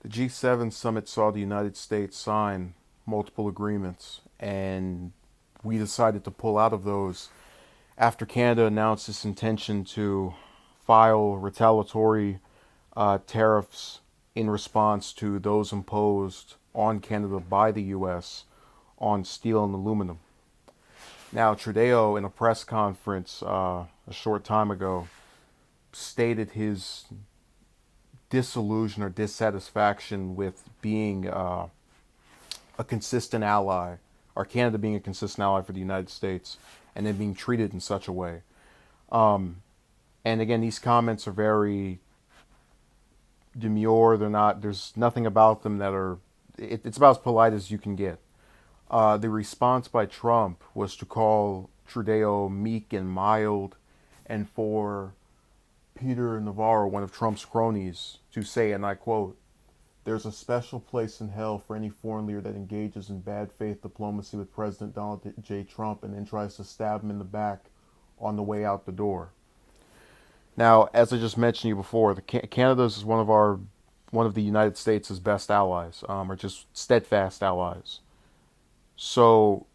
The G7 summit saw the United States sign multiple agreements, and we decided to pull out of those after Canada announced its intention to file retaliatory tariffs in response to those imposed on Canada by the U.S. on steel and aluminum. Now, Trudeau, in a press conference a short time ago, stated his disillusion or dissatisfaction with being a consistent ally, or Canada being a consistent ally for the United States, and then being treated in such a way. And again, these comments are very demure. They're not. There's nothing about them that are. It's about as polite as you can get. The response by Trump was to call Trudeau meek and mild, and for Peter Navarro, one of Trump's cronies, to say, and I quote, "There's a special place in hell for any foreign leader that engages in bad faith diplomacy with President Donald J. Trump and then tries to stab him in the back on the way out the door." Now, as I just mentioned to you before, Canada is one of the United States' best allies, or just steadfast allies. So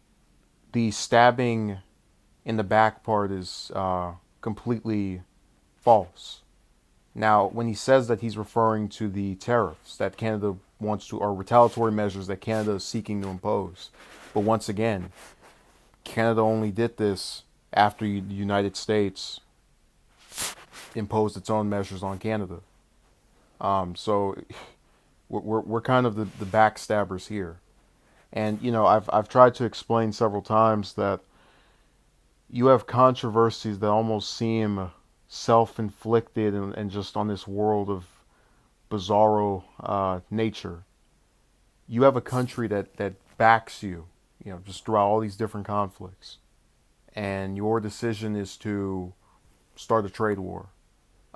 the stabbing in the back part is completely false. Now, when he says that, he's referring to the tariffs that Canada wants to, or retaliatory measures that Canada is seeking to impose. But once again, Canada only did this after the United States imposed its own measures on Canada. So we're kind of the backstabbers here. And you know, I've tried to explain several times that you have controversies that almost seem self-inflicted and just on this world of bizarro nature. You have a country that backs you, you know, just throughout all these different conflicts, and your decision is to start a trade war,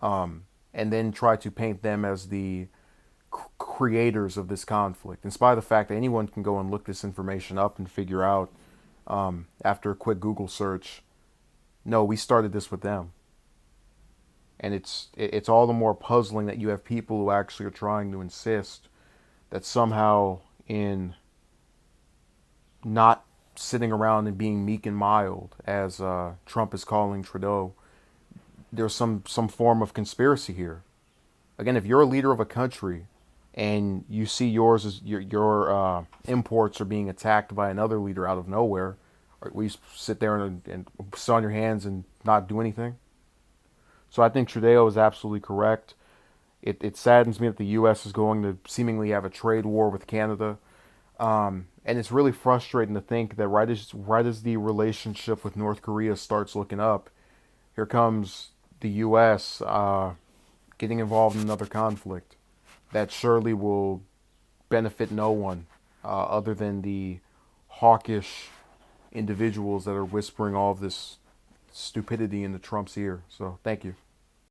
and then try to paint them as the creators of this conflict, in spite of the fact that anyone can go and look this information up and figure out, after a quick Google search, no, we started this with them. And it's all the more puzzling that you have people who actually are trying to insist that somehow, in not sitting around and being meek and mild, as Trump is calling Trudeau, there's some form of conspiracy here. Again, if you're a leader of a country and you see yours as your imports are being attacked by another leader out of nowhere, will you sit there and sit on your hands and not do anything? So I think Trudeau is absolutely correct. It saddens me that the U.S. is going to seemingly have a trade war with Canada, and it's really frustrating to think that right as the relationship with North Korea starts looking up, here comes the U.S. Getting involved in another conflict that surely will benefit no one other than the hawkish individuals that are whispering all of this stupidity into Trump's ear. So thank you.